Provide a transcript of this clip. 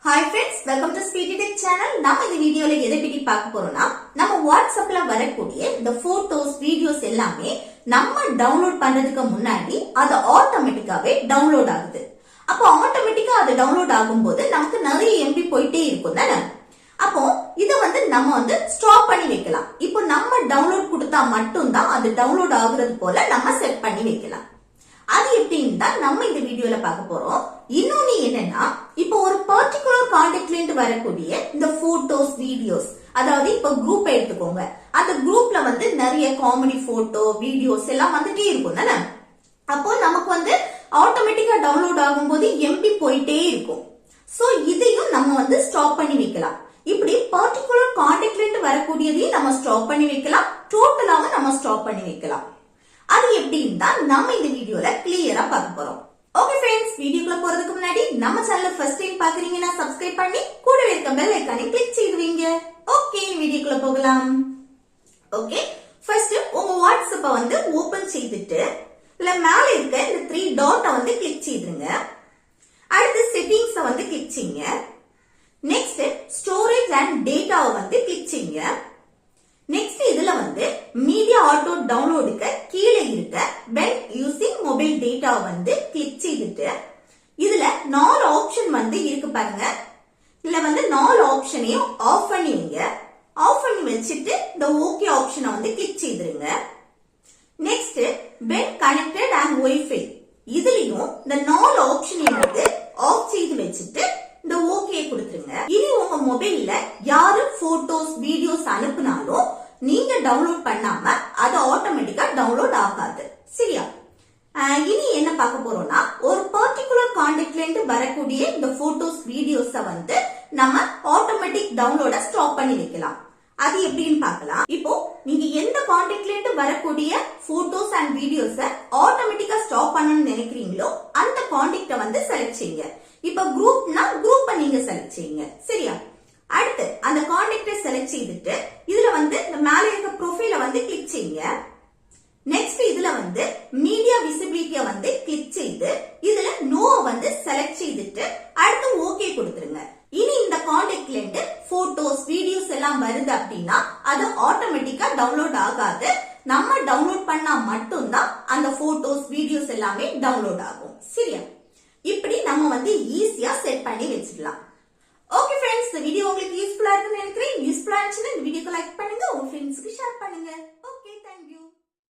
Hi friends, welcome to Speedy Tech channel. நம்ம இந்த வீடியோல எதை பத்தி பார்க்க போறோம்னா நம்ம வாட்ஸ்அப்ல வரக்கூடிய இந்த போட்டோஸ் வீடியோஸ் எல்லாமே நம்ம டவுன்லோட் பண்றதுக்கு முன்னாடி அது ஆட்டோமேட்டிக்காவே டவுன்லோட் ஆகுது. அப்போ ஆட்டோமேட்டிக்கா அது டவுன்லோட் ஆகும்போது நமக்கு நிறைய எம்பி போயிட்டே இருக்கும் தானே. அப்போ இத நம்ம ஸ்டாப் பண்ணி வைக்கலாம். இப்போ நம்ம டவுன்லோட் கொடுத்தா மட்டும்தான் அது டவுன்லோட் ஆகுறது போல நம்ம செட் பண்ணி வைக்கலாம். அது எப்படின்னு தான் நம்ம இந்த வீடியோல பார்க்க போறோம். இன்னொன்னு என்னன்னா, இப்போ ஒரு பர்டிகுலர் கான்டாக்ட்ல இருந்து வரக்கூடிய இந்த போட்டோஸ் வீடியோஸ், அதாவது இப்ப குரூப் எடுத்துக்கோங்க. அந்த குரூப்ல நிறைய காமெடி போட்டோ வீடியோஸ் எல்லாம் வந்துட்டே இருக்கும் தானே. அப்போ நமக்கு ஆட்டோமேட்டிக்கா டவுன்லோட் ஆகும்போது எம்பி போயிட்டே இருக்கும். சோ இதையும் நம்ம ஸ்டாப் பண்ணி வைக்கலாம். இப்படி பர்டிகுலர் கான்டாக்ட்ல இருந்து வரக்கூடியதையும் நம்ம ஸ்டாப் பண்ணி வைக்கலாம், டோட்டலாவும் நம்ம ஸ்டாப் பண்ணி வைக்கலாம். அது எப்படின்னு தான் நம்ம இந்த வீடியோல கிளியரா பார்க்க போறோம். ஓகே फ्रेंड्स, வீடியோக்குள்ள போறதுக்கு முன்னாடி நம்ம சேனலை ஃபர்ஸ்ட் டைம் பாக்குறீங்கன்னா சப்ஸ்கிரைப் பண்ணி கூடவே இருக்க பெல் ஐகானை கிளிக் செய்துவீங்க. ஓகே, வீடியோக்குள்ள போகலாம். ஓகே, ஃபர்ஸ்ட் உங்க வாட்ஸ்அப்பை ஓபன் செய்துட்டு இல்ல மேல இருக்க இந்த 3 டாட்டை கிளிக் செய்துங்க. அடுத்து செட்டிங்ஸை கிளிக் செய்யுங்க. நெக்ஸ்ட் ஸ்டோரேஜ் அண்ட் டேட்டாவை கிளிக் செய்யுங்க. நெக்ஸ்ட் இதுல மீடியா ஆட்டோ டவுன்லோடுக்கு கீழே இருக்க when using mobile data click செய்துட்டு இதுல 4 ஆப்ஷன் இருக்கு பாருங்க. இதுல 4 ஆப்ஷனையும் ஆஃப் பண்ணிடுங்க. ஆஃப் பண்ணி வச்சுட்டு இந்த ஓகே ஆப்ஷனை கிளிக் செய்துருங்க. Next when connected and Wi-Fi இதுலயும் இந்த 4 ஆப்ஷனையும் ஆஃப் செய்து வச்சுட்டு இந்த ஓகே கொடுத்துருங்க. இனி உங்க மொபைல்ல யாரு போட்டோஸ் வீடியோஸ் அனுப்புனாலும் நீங்க டவுன்லோட் பண்ணாம அது ஆட்டோமேட்டிக்கா டவுன்லோட் ஆகாது. சரியா? இனி என்ன பார்க்க போறோம்னா, ஒரு பர்டிகுலர் கான்டாக்ட்ல இருந்து வரக்கூடிய இந்த போட்டோஸ் வீடியோஸை நம்ம ஆட்டோமேட்டிக் டவுன்லோட ஸ்டாப் பண்ணி வைக்கலாம். அது எப்படின்னு பார்க்கலாம். இப்போ நீங்க எந்த கான்டாக்ட்ல இருந்து வரக்கூடிய போட்டோஸ் அண்ட் வீடியோஸ ஆட்டோமேட்டிக்கா ஸ்டாப் பண்ணணும்னு நினைக்கிறீங்களோ அந்த கான்டாக்ட செலக்ட் செய்யுங்க. இப்ப குரூப்னா குரூப்பை நீங்க செலக்ட் செய்யுங்க. சரியா? அடுத்து அந்த கான்டாக்டை செலக்ட் செய்துட்டு இதுல இந்த மேல இருக்க ப்ரொஃபைல கிளிக் செய்யுங்க. நெக்ஸ்ட் இதுல மீடியா விசிபிலிட்டியை கிளிக் செய்து இதுல நோவை செலக்ட் செய்துட்டு அடுத்து ஓகே கொடுத்துருங்க. இனி இந்த கான்டாக்ட்ல இருந்து போட்டோஸ் வீடியோஸ் எல்லாம் வருது அப்படின்னா அது ஆட்டோமேட்டிக்கா டவுன்லோட் ஆகாது. நம்ம டவுன்லோட் பண்ணா மட்டும்தான் அந்த போட்டோஸ் வீடியோஸ் எல்லாமே டவுன்லோட் ஆகும். சரியா? இப்படி நம்ம ஈஸியா செட் பண்ணி வச்சிடலாம். ஓகே फ्रेंड्स, இந்த வீடியோ உங்களுக்கு யூஸ்ஃபுல்லா இருக்குன்னு நினைக்கிறேன். யூஸ்ஃபுல்லா இருந்துச்சுன்னா இந்த வீடியோக்கு லைக் பண்ணுங்க, உங்க ஃப்ரெண்ட்ஸ்க்கு ஷேர் பண்ணுங்க.